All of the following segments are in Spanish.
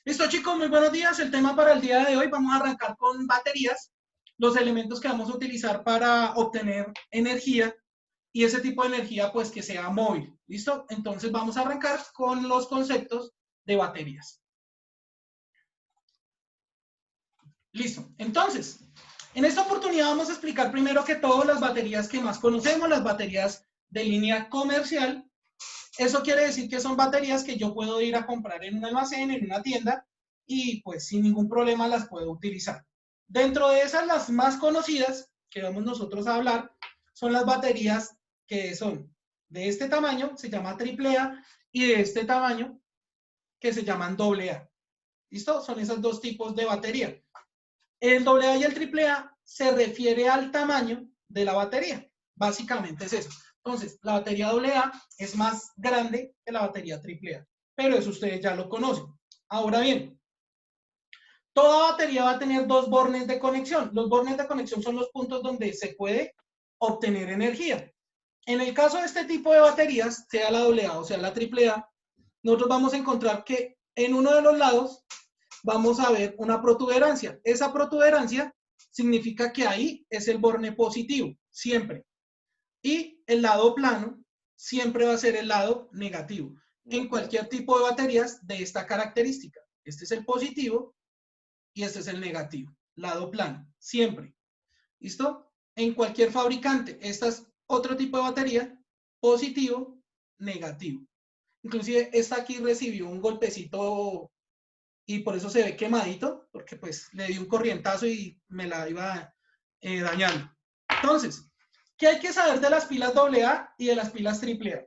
Listo, chicos, muy buenos días. El tema para el día de hoy, vamos a arrancar con baterías, los elementos que vamos a utilizar para obtener energía y ese tipo de energía pues que sea móvil. ¿Listo? Entonces vamos a arrancar con los conceptos de baterías. Listo. Entonces, en esta oportunidad vamos a explicar primero que todo las baterías que más conocemos, las baterías de línea comercial. Eso quiere decir que son baterías que yo puedo ir a comprar en un almacén, en una tienda, y pues sin ningún problema las puedo utilizar. Dentro de esas, las más conocidas que vamos nosotros a hablar son las baterías que son de este tamaño, se llama AAA, y de este tamaño, que se llaman AA. ¿Listo? Son esos dos tipos de batería. El AA y el AAA se refiere al tamaño de la batería. Básicamente es eso. Entonces, la batería AA es más grande que la batería AAA, pero eso ustedes ya lo conocen. Ahora bien, toda batería va a tener dos bornes de conexión. Los bornes de conexión son los puntos donde se puede obtener energía. En el caso de este tipo de baterías, sea la AA o sea la AAA, nosotros vamos a encontrar que en uno de los lados vamos a ver una protuberancia. Esa protuberancia significa que ahí es el borne positivo, siempre. Y el lado plano siempre va a ser el lado negativo. En cualquier tipo de baterías de esta característica. Este es el positivo y este es el negativo. Lado plano, siempre. ¿Listo? En cualquier fabricante. Esta es otro tipo de batería, positivo, negativo. Inclusive esta aquí recibió un golpecito y por eso se ve quemadito, porque pues le di un corrientazo y me la iba dañando. Entonces, ¿qué hay que saber de las pilas AA y de las pilas AAA?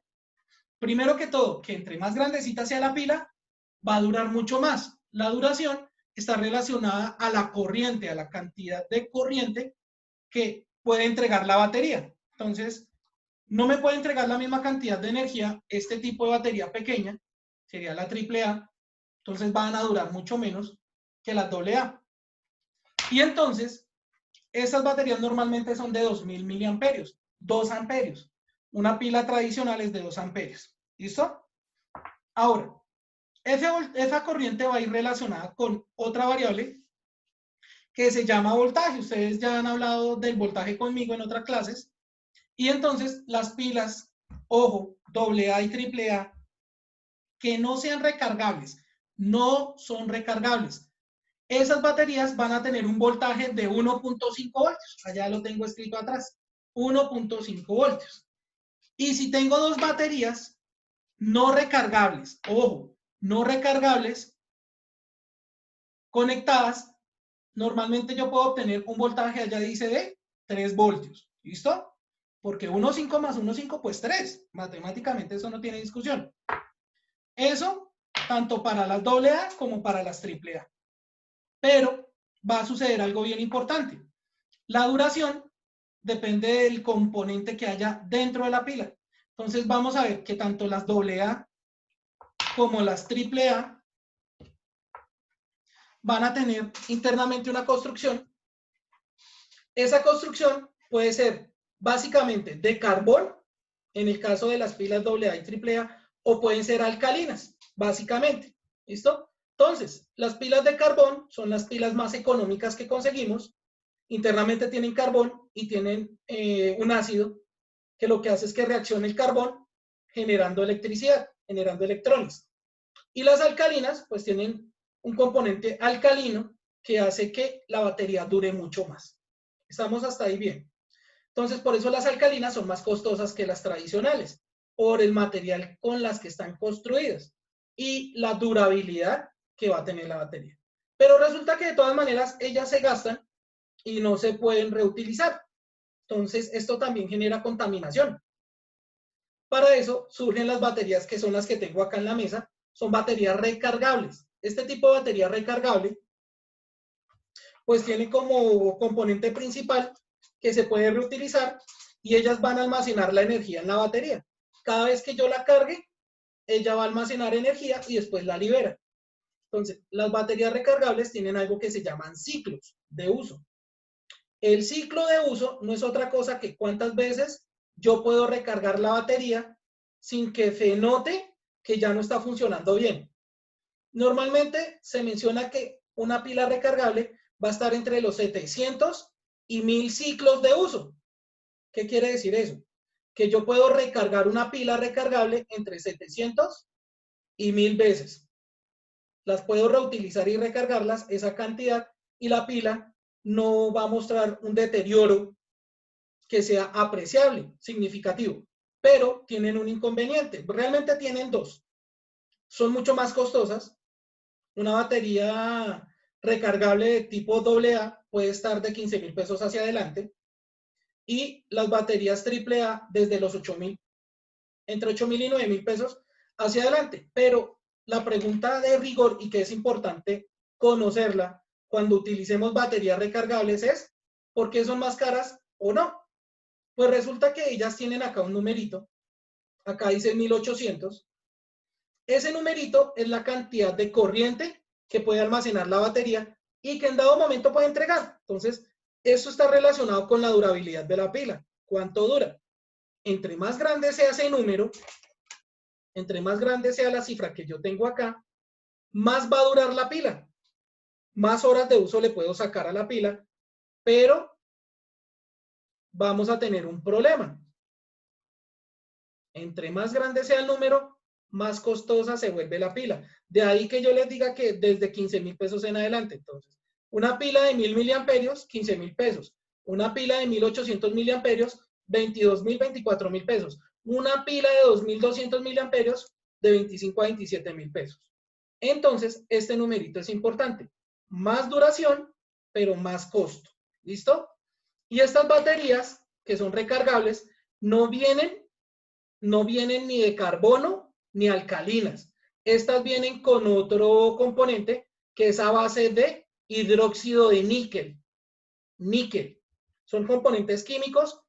Primero que todo, que entre más grandecita sea la pila, va a durar mucho más. La duración está relacionada a la corriente, a la cantidad de corriente que puede entregar la batería. Entonces, no me puede entregar la misma cantidad de energía este tipo de batería pequeña, sería la AAA, entonces van a durar mucho menos que las AA. Y entonces, esas baterías normalmente son de 2000 miliamperios, 2 amperios. Una pila tradicional es de 2 amperios. ¿Listo? Ahora, esa corriente va a ir relacionada con otra variable que se llama voltaje. Ustedes ya han hablado del voltaje conmigo en otras clases. Y entonces, las pilas, ojo, AA y AAA, que no sean recargables, no son recargables. Esas baterías van a tener un voltaje de 1.5 voltios. Allá lo tengo escrito atrás. 1.5 voltios. Y si tengo dos baterías no recargables, ojo, no recargables, conectadas, normalmente yo puedo obtener un voltaje, allá dice, de 3 voltios. ¿Listo? Porque 1.5 más 1.5, pues 3. Matemáticamente eso no tiene discusión. Eso tanto para las AA como para las AAA. Pero va a suceder algo bien importante. La duración depende del componente que haya dentro de la pila. Entonces vamos a ver que tanto las AA como las AAA van a tener internamente una construcción. Esa construcción puede ser básicamente de carbón, en el caso de las pilas AA y AAA, o pueden ser alcalinas, básicamente. ¿Listo? Entonces, las pilas de carbón son las pilas más económicas que conseguimos. Internamente tienen carbón y tienen un ácido que lo que hace es que reaccione el carbón generando electricidad, generando electrones. Y las alcalinas pues tienen un componente alcalino que hace que la batería dure mucho más. ¿Estamos hasta ahí bien? Entonces, por eso las alcalinas son más costosas que las tradicionales, por el material con las que están construidas y la durabilidad que va a tener la batería. Pero resulta que de todas maneras ellas se gastan y no se pueden reutilizar. Entonces, esto también genera contaminación. Para eso surgen las baterías que son las que tengo acá en la mesa, son baterías recargables. Este tipo de batería recargable pues tiene como componente principal que se puede reutilizar y ellas van a almacenar la energía en la batería. Cada vez que yo la cargue, ella va a almacenar energía y después la libera. Entonces, las baterías recargables tienen algo que se llaman ciclos de uso. El ciclo de uso no es otra cosa que cuántas veces yo puedo recargar la batería sin que se note que ya no está funcionando bien. Normalmente se menciona que una pila recargable va a estar entre los 700 y 1000 ciclos de uso. ¿Qué quiere decir eso? Que yo puedo recargar una pila recargable entre 700 y 1000 veces. Las puedo reutilizar y recargarlas esa cantidad y la pila no va a mostrar un deterioro que sea apreciable, significativo, pero tienen un inconveniente. Realmente tienen dos. Son mucho más costosas. Una batería recargable de tipo AA puede estar de 15,000 pesos hacia adelante y las baterías AAA desde los 8,000, entre 8,000 y 9,000 pesos hacia adelante. Pero la pregunta de rigor y que es importante conocerla cuando utilicemos baterías recargables es ¿por qué son más caras o no? Pues resulta que ellas tienen acá un numerito, acá dice 1800. Ese numerito es la cantidad de corriente que puede almacenar la batería y que en dado momento puede entregar. Entonces, eso está relacionado con la durabilidad de la pila. ¿Cuánto dura? Entre más grande sea ese número, entre más grande sea la cifra que yo tengo acá, más va a durar la pila. Más horas de uso le puedo sacar a la pila, pero vamos a tener un problema. Entre más grande sea el número, más costosa se vuelve la pila. De ahí que yo les diga que desde 15,000 pesos en adelante. Entonces, una pila de 1000 miliamperios, 15,000 pesos. Una pila de 1800 miliamperios, 22,000, 24,000 pesos. Una pila de 2200 miliamperios, de 25 a 27,000 pesos. Entonces, este numerito es importante. Más duración, pero más costo. ¿Listo? Y estas baterías, que son recargables, no vienen ni de carbono ni alcalinas. Estas vienen con otro componente que es a base de hidróxido de níquel. Níquel. Son componentes químicos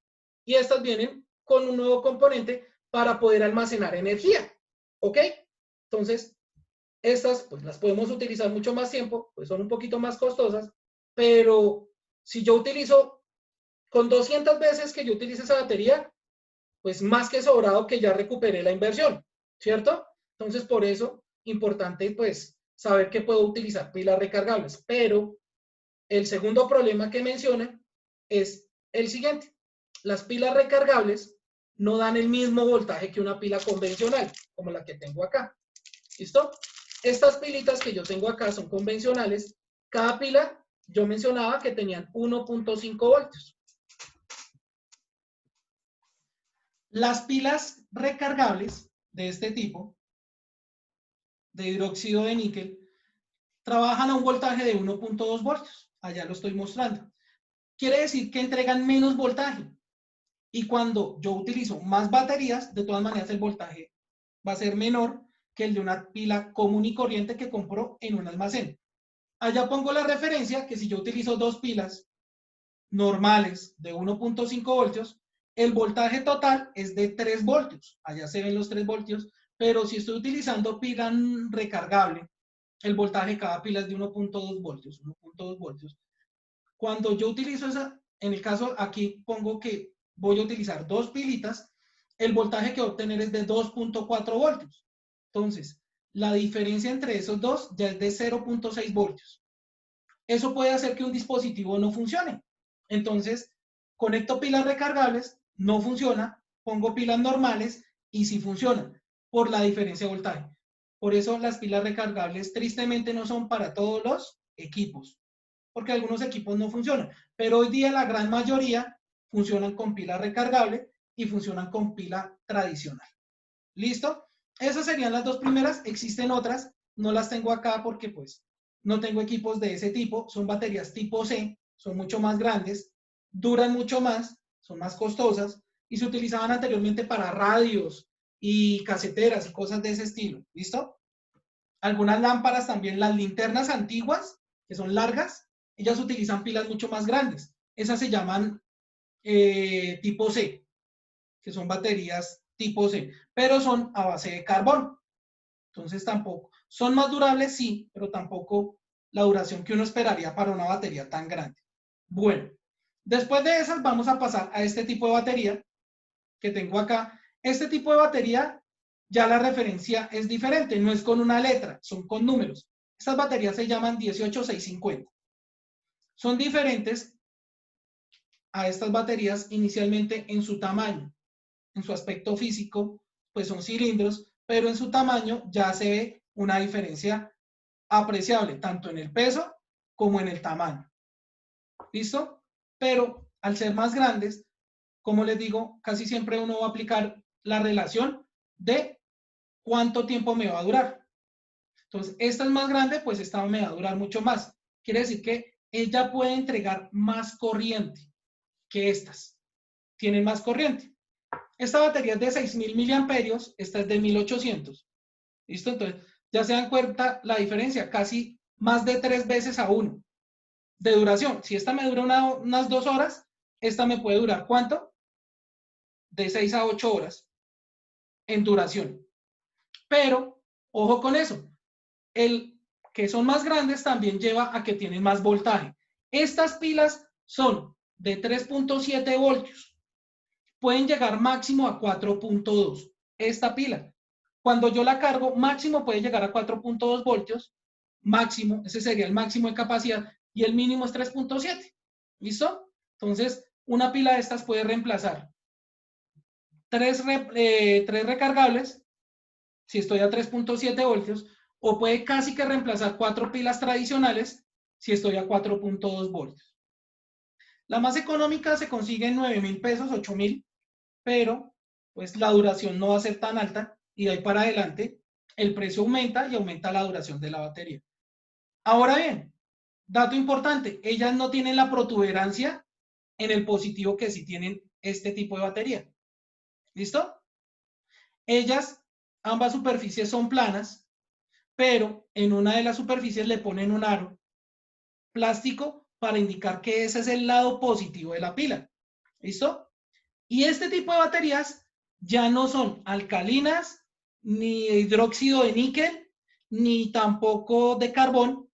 y estas vienen con un nuevo componente para poder almacenar energía. ¿Ok? Entonces, estas pues las podemos utilizar mucho más tiempo, pues son un poquito más costosas, pero si yo utilizo con 200 veces que yo utilice esa batería, pues más que sobrado que ya recuperé la inversión, ¿cierto? Entonces, por eso, importante pues saber que puedo utilizar pilas recargables, pero el segundo problema que menciona es el siguiente. Las pilas recargables no dan el mismo voltaje que una pila convencional, como la que tengo acá. ¿Listo? Estas pilitas que yo tengo acá son convencionales. Cada pila, yo mencionaba que tenían 1.5 voltios. Las pilas recargables de este tipo, de hidróxido de níquel, trabajan a un voltaje de 1.2 voltios. Allá lo estoy mostrando. Quiere decir que entregan menos voltaje. Y cuando yo utilizo más baterías, de todas maneras el voltaje va a ser menor que el de una pila común y corriente que compro en un almacén. Allá pongo la referencia que si yo utilizo dos pilas normales de 1.5 voltios, el voltaje total es de 3 voltios. Allá se ven los 3 voltios, pero si estoy utilizando pila recargable, el voltaje de cada pila es de 1.2 voltios, 1.2 voltios. Cuando yo utilizo esa, en el caso aquí pongo que voy a utilizar dos pilitas, el voltaje que voy a obtener es de 2.4 voltios. Entonces, la diferencia entre esos dos ya es de 0.6 voltios. Eso puede hacer que un dispositivo no funcione. Entonces, conecto pilas recargables, no funciona, pongo pilas normales y sí funcionan por la diferencia de voltaje. Por eso las pilas recargables tristemente no son para todos los equipos, porque algunos equipos no funcionan, pero hoy día la gran mayoría funcionan con pila recargable y funcionan con pila tradicional. ¿Listo? Esas serían las dos primeras, existen otras, no las tengo acá porque pues no tengo equipos de ese tipo, son baterías tipo C, son mucho más grandes, duran mucho más, son más costosas y se utilizaban anteriormente para radios y caseteras y cosas de ese estilo. ¿Listo? Algunas lámparas también, las linternas antiguas, que son largas, ellas utilizan pilas mucho más grandes. Esas se llaman tipo C, que son baterías tipo C, pero son a base de carbón. Entonces tampoco, son más durables, sí, pero tampoco la duración que uno esperaría para una batería tan grande. Bueno, después de esas vamos a pasar a este tipo de batería que tengo acá. Este tipo de batería ya la referencia es diferente, no es con una letra, son con números. Estas baterías se llaman 18650. Son diferentes a estas baterías inicialmente en su tamaño, en su aspecto físico, pues son cilindros, pero en su tamaño ya se ve una diferencia apreciable, tanto en el peso como en el tamaño. ¿Listo? Pero al ser más grandes, como les digo, casi siempre uno va a aplicar la relación de cuánto tiempo me va a durar. Entonces, esta es más grande, pues esta me va a durar mucho más. Quiere decir que ella puede entregar más corriente que estas. Tienen más corriente. Esta batería es de 6000 miliamperios, esta es de 1800. ¿Listo? Entonces, ya se dan cuenta la diferencia, casi más de 3 veces a 1 de duración. Si esta me dura unas 2 horas, esta me puede durar ¿cuánto? De 6 a 8 horas en duración. Pero, ojo con eso, el que son más grandes también lleva a que tienen más voltaje. Estas pilas son de 3.7 voltios. Pueden llegar máximo a 4.2. Esta pila, cuando yo la cargo, máximo puede llegar a 4.2 voltios. Máximo, ese sería el máximo de capacidad. Y el mínimo es 3.7. ¿Listo? Entonces, una pila de estas puede reemplazar 3 recargables, si estoy a 3.7 voltios, o puede casi que reemplazar 4 pilas tradicionales si estoy a 4.2 voltios. La más económica se consigue en 9.000 pesos, 8.000, pero pues la duración no va a ser tan alta y de ahí para adelante el precio aumenta y aumenta la duración de la batería. Ahora bien, dato importante, ellas no tienen la protuberancia en el positivo que sí tienen este tipo de batería. ¿Listo? Ellas, ambas superficies son planas, pero en una de las superficies le ponen un aro plástico para indicar que ese es el lado positivo de la pila. ¿Listo? Y este tipo de baterías ya no son alcalinas, ni de hidróxido de níquel, ni tampoco de carbón.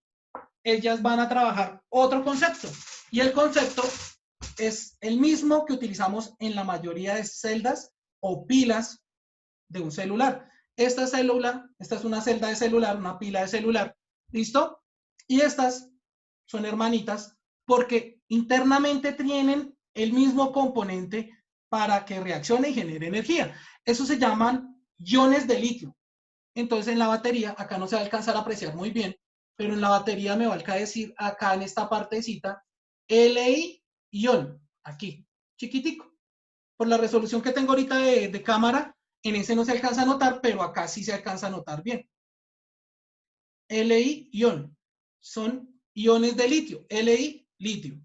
Ellas van a trabajar otro concepto. Y el concepto es el mismo que utilizamos en la mayoría de celdas o pilas de un celular. Esta es una celda de celular, una pila de celular. ¿Listo? Y estas son hermanitas porque internamente tienen el mismo componente para que reaccione y genere energía. Eso se llaman iones de litio. Entonces en la batería, acá no se va a alcanzar a apreciar muy bien, pero en la batería me va a decir acá en esta partecita Li ion, aquí, chiquitico. Por la resolución que tengo ahorita de cámara, en ese no se alcanza a notar, pero acá sí se alcanza a notar bien. Li ion, son iones de litio, Li litio.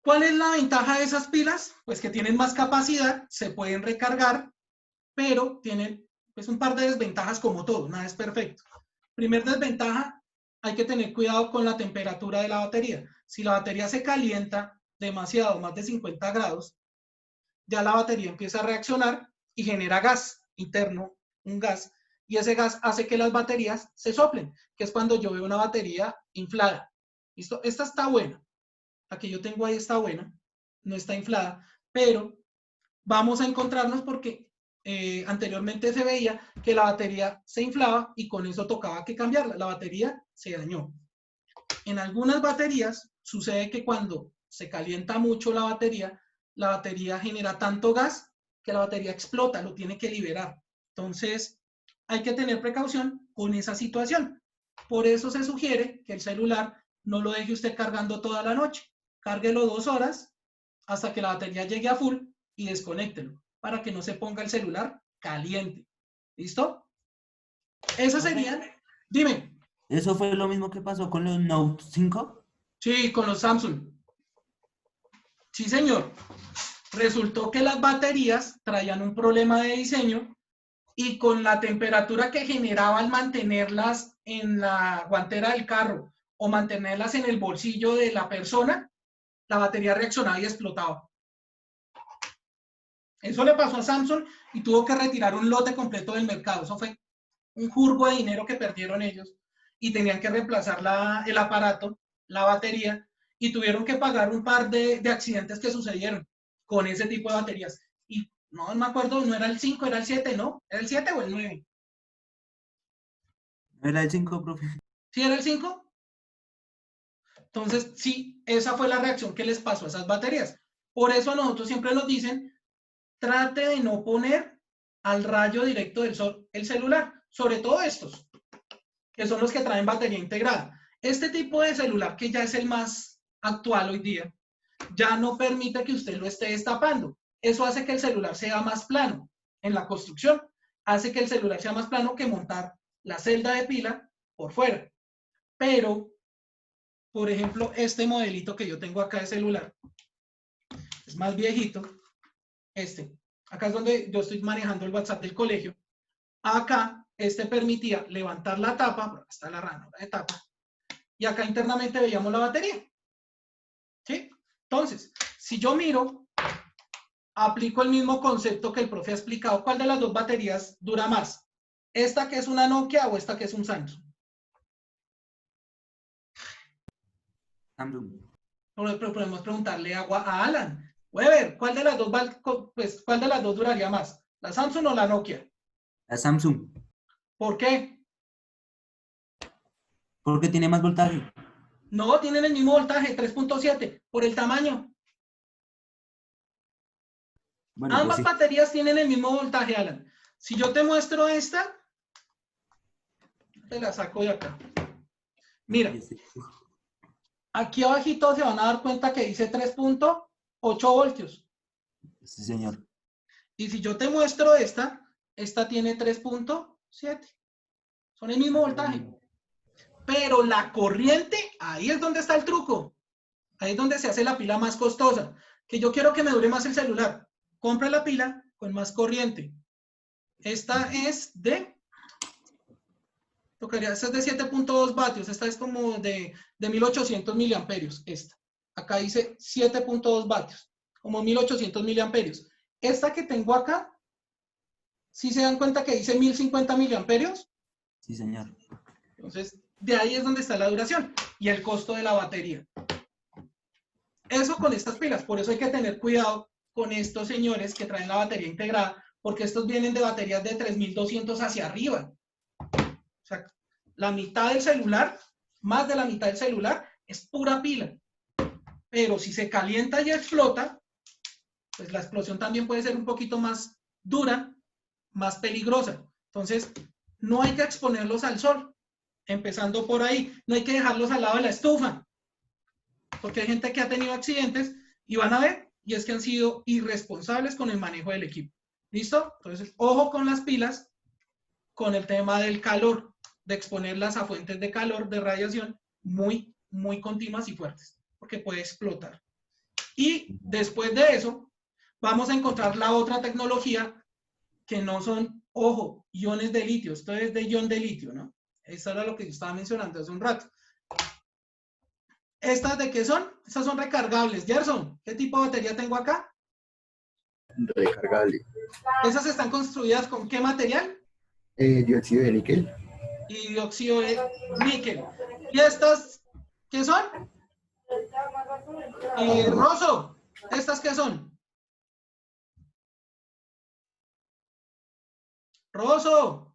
¿Cuál es la ventaja de esas pilas? Pues que tienen más capacidad, se pueden recargar, pero tienen pues un par de desventajas como todo, nada es perfecto. Primer desventaja, hay que tener cuidado con la temperatura de la batería. Si la batería se calienta demasiado, más de 50 grados, ya la batería empieza a reaccionar y genera gas interno, un gas, y ese gas hace que las baterías se soplen, que es cuando yo veo una batería inflada. ¿Listo? Esta está buena. La que yo tengo ahí está buena, no está inflada, pero vamos a encontrarnos porque anteriormente se veía que la batería se inflaba y con eso tocaba que cambiarla. La batería se dañó. En algunas baterías sucede que cuando se calienta mucho la batería genera tanto gas que la batería explota, lo tiene que liberar. Entonces, hay que tener precaución con esa situación. Por eso se sugiere que el celular no lo deje usted cargando toda la noche. Cárguelo 2 horas hasta que la batería llegue a full y desconéctelo para que no se ponga el celular caliente. ¿Listo? Eso sería. Dime. ¿Eso fue lo mismo que pasó con los Note 5? Sí, con los Samsung. Sí, señor. Resultó que las baterías traían un problema de diseño y con la temperatura que generaba al mantenerlas en la guantera del carro o mantenerlas en el bolsillo de la persona, la batería reaccionaba y explotaba. Eso le pasó a Samsung y tuvo que retirar un lote completo del mercado. Eso fue un jurgo de dinero que perdieron ellos y tenían que reemplazar el aparato, la batería, y tuvieron que pagar un par de accidentes que sucedieron con ese tipo de baterías. Y No me acuerdo, no era el 5, era el 7, ¿no? ¿Era el 7 o el 9? Era el 5, profe. ¿Sí era el 5? Entonces, sí, esa fue la reacción que les pasó a esas baterías. Por eso a nosotros siempre nos dicen, trate de no poner al rayo directo del sol el celular, sobre todo estos, que son los que traen batería integrada. Este tipo de celular, que ya es el más actual hoy día, ya no permite que usted lo esté destapando. Eso hace que el celular sea más plano en la construcción. Hace que el celular sea más plano que montar la celda de pila por fuera. Pero, por ejemplo, este modelito que yo tengo acá de celular, es más viejito, acá es donde yo estoy manejando el WhatsApp del colegio. Acá, permitía levantar la tapa, está la ranura de tapa, y acá internamente veíamos la batería. ¿Sí? Entonces, si yo miro, aplico el mismo concepto que el profe ha explicado, ¿cuál de las dos baterías dura más? ¿Esta que es una Nokia o esta que es un Samsung? Samsung. Pero podemos preguntarle a Alan. Weber, ¿cuál de las dos, pues, ¿cuál de las dos duraría más? ¿La Samsung o la Nokia? La Samsung. ¿Por qué? Porque tiene más voltaje. No, tienen el mismo voltaje, 3.7, por el tamaño. Bueno, pues Ambas sí. baterías tienen el mismo voltaje, Alan. Si yo te muestro esta, te la saco de acá. Mira, aquí abajito se van a dar cuenta que dice 3.8 voltios. Sí, señor. Y si yo te muestro esta tiene 3.7. Son el mismo voltaje. Pero la corriente, ahí es donde está el truco. Ahí es donde se hace la pila más costosa. Que yo quiero que me dure más el celular. Compre la pila con más corriente. Esta es de... esta es de 7.2 vatios. Esta es como de 1800 miliamperios. Acá dice 7.2 vatios. Como 1800 miliamperios. Esta que tengo acá, ¿sí se dan cuenta que dice 1050 miliamperios? Sí, señor. Entonces, de ahí es donde está la duración y el costo de la batería. Eso con estas pilas, por eso hay que tener cuidado con estos señores que traen la batería integrada, porque estos vienen de baterías de 3200 hacia arriba. O sea, la mitad del celular, más de la mitad del celular, es pura pila. Pero si se calienta y explota, pues la explosión también puede ser un poquito más dura, más peligrosa. Entonces, no hay que exponerlos al sol, empezando por ahí. No hay que dejarlos al lado de la estufa, porque hay gente que ha tenido accidentes y van a ver, y es que han sido irresponsables con el manejo del equipo. ¿Listo? Entonces, ojo con las pilas, con el tema del calor, de exponerlas a fuentes de calor, de radiación, muy, muy continuas y fuertes, porque puede explotar. Y después de eso, vamos a encontrar la otra tecnología que no son, ojo, iones de litio. Esto es de ion de litio, ¿no? Eso era lo que yo estaba mencionando hace un rato. ¿Estas de qué son? Estas son recargables. Gerson, ¿qué tipo de batería tengo acá? Recargable. ¿Esas están construidas con qué material? Dióxido de níquel. Y dióxido de níquel. ¿Y estas qué son? Rosso, ¿estas qué son? Rosso.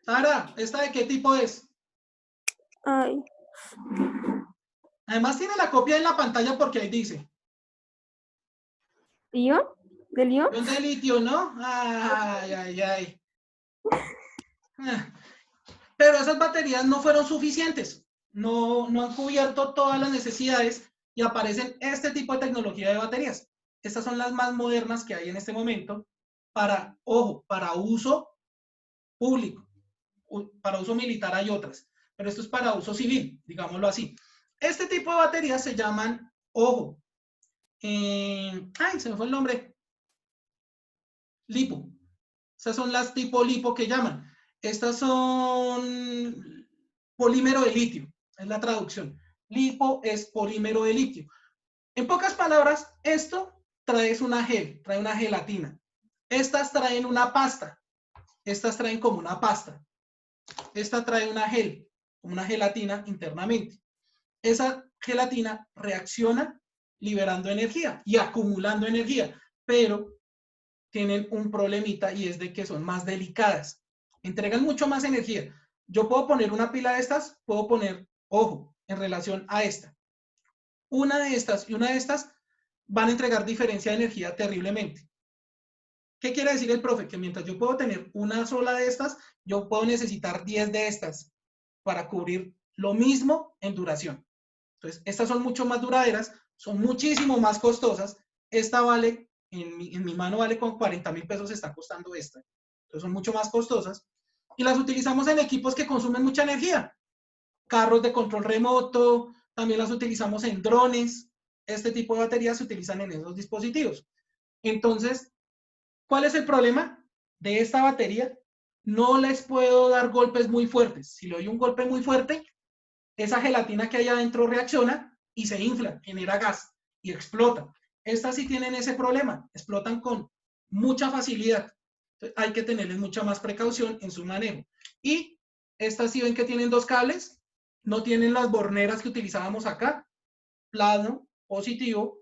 Sara, ¿esta de qué tipo es? Ay, Además tiene la copia en la pantalla porque ahí dice. ¿lío? ¿De lío? Ion de litio, ¿no? Ay, ay, ay. Pero esas baterías no fueron suficientes. No han cubierto todas las necesidades y aparecen este tipo de tecnología de baterías. Estas son las más modernas que hay en este momento para, ojo, para uso público. Para uso militar hay otras, pero esto es para uso civil, digámoslo así. Este tipo de baterías se llaman, ojo, se me fue el nombre, lipo. Esas son las tipo lipo que llaman. Estas son polímero de litio, es la traducción. Lipo es polímero de litio. En pocas palabras, esto trae una gelatina. Estas traen una pasta. Estas traen como una pasta. Esta trae una gelatina internamente. Esa gelatina reacciona liberando energía y acumulando energía. pero tienen un problemita y es de que son más delicadas. Entregan mucho más energía. Yo puedo poner una pila de estas, puedo poner, ojo, en relación a esta. Una de estas y una de estas van a entregar diferencia de energía terriblemente. ¿Qué quiere decir el profe? Que mientras yo puedo tener una sola de estas, yo puedo necesitar 10 de estas para cubrir lo mismo en duración. Entonces, estas son mucho más duraderas, son muchísimo más costosas. Esta vale, en mi mano vale con 40.000 pesos, está costando esta. Entonces, son mucho más costosas. Y las utilizamos en equipos que consumen mucha energía. Carros de control remoto, también las utilizamos en drones. Este tipo de baterías se utilizan en esos dispositivos. Entonces, ¿cuál es el problema de esta batería? No les puedo dar golpes muy fuertes. Si le doy un golpe muy fuerte, esa gelatina que hay adentro reacciona y se infla, genera gas y explota. Estas sí tienen ese problema, explotan con mucha facilidad. Entonces, hay que tenerles mucha más precaución en su manejo. Y estas sí ven que tienen dos cables, no tienen las borneras que utilizábamos acá, plano, positivo,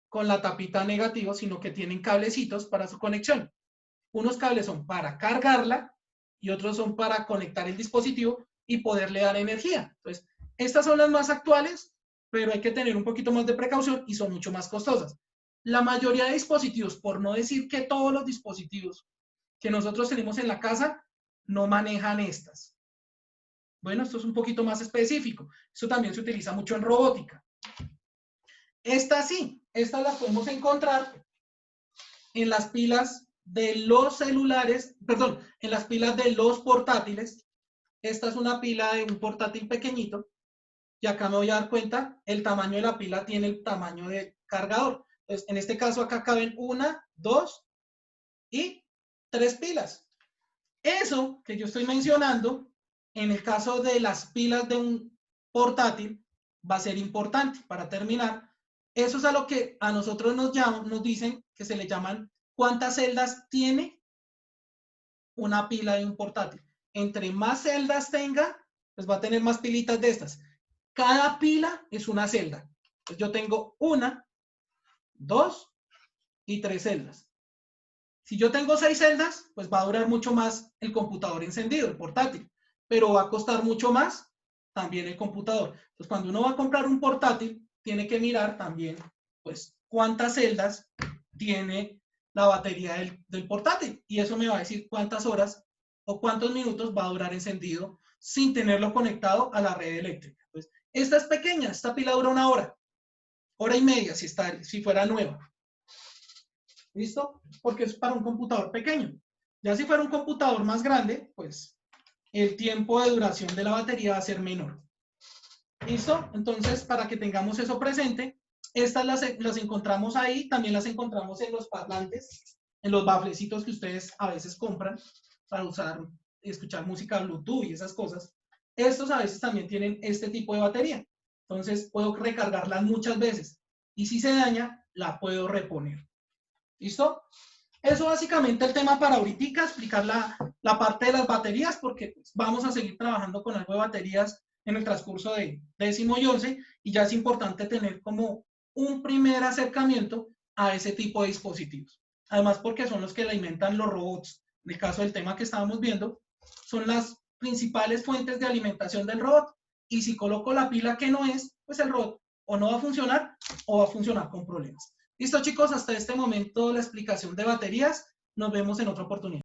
con la tapita negativo, sino que tienen cablecitos para su conexión. Unos cables son para cargarla y otros son para conectar el dispositivo y poderle dar energía. Entonces, estas son las más actuales, pero hay que tener un poquito más de precaución y son mucho más costosas. La mayoría de dispositivos, por no decir que todos los dispositivos que nosotros tenemos en la casa, no manejan estas. Bueno, esto es un poquito más específico. Esto también se utiliza mucho en robótica. Estas sí, estas las podemos encontrar en las pilas de los celulares, perdón, en las pilas de los portátiles. Esta es una pila de un portátil pequeñito y acá me voy a dar cuenta, el tamaño de la pila tiene el tamaño del cargador. Entonces, en este caso acá caben 1, 2 y 3 pilas. Eso que yo estoy mencionando, en el caso de las pilas de un portátil, va a ser importante. Para terminar, eso es a lo que a nosotros nos dicen que se le llaman cuántas celdas tiene una pila de un portátil. Entre más celdas tenga, pues va a tener más pilitas de estas. Cada pila es una celda. Pues yo tengo 1, 2 y 3 celdas. Si yo tengo 6 celdas, pues va a durar mucho más el computador encendido, el portátil, pero va a costar mucho más también el computador. Entonces, cuando uno va a comprar un portátil, tiene que mirar también, pues, cuántas celdas tiene la batería del portátil. Y eso me va a decir cuántas horas o cuántos minutos va a durar encendido sin tenerlo conectado a la red eléctrica. Entonces, esta es pequeña, esta pila dura 1 hora, hora y media si fuera nueva. ¿Listo? Porque es para un computador pequeño. Ya si fuera un computador más grande, pues el tiempo de duración de la batería va a ser menor. ¿Listo? Entonces, para que tengamos eso presente, estas las encontramos ahí, también las encontramos en los parlantes, en los baflecitos que ustedes a veces compran para usar, escuchar música Bluetooth y esas cosas. Estos a veces también tienen este tipo de batería. Entonces, puedo recargarlas muchas veces. Y si se daña, la puedo reponer. ¿Listo? Eso básicamente el tema para ahorita, explicar la parte de las baterías, porque pues, vamos a seguir trabajando con algo de baterías en el transcurso de 10º y 11, y ya es importante tener como un primer acercamiento a ese tipo de dispositivos. Además, porque son los que alimentan los robots. En el caso del tema que estábamos viendo, son las principales fuentes de alimentación del robot, y si coloco la pila que no es, pues el robot o no va a funcionar o va a funcionar con problemas. Listo, chicos, hasta este momento la explicación de baterías. Nos vemos en otra oportunidad.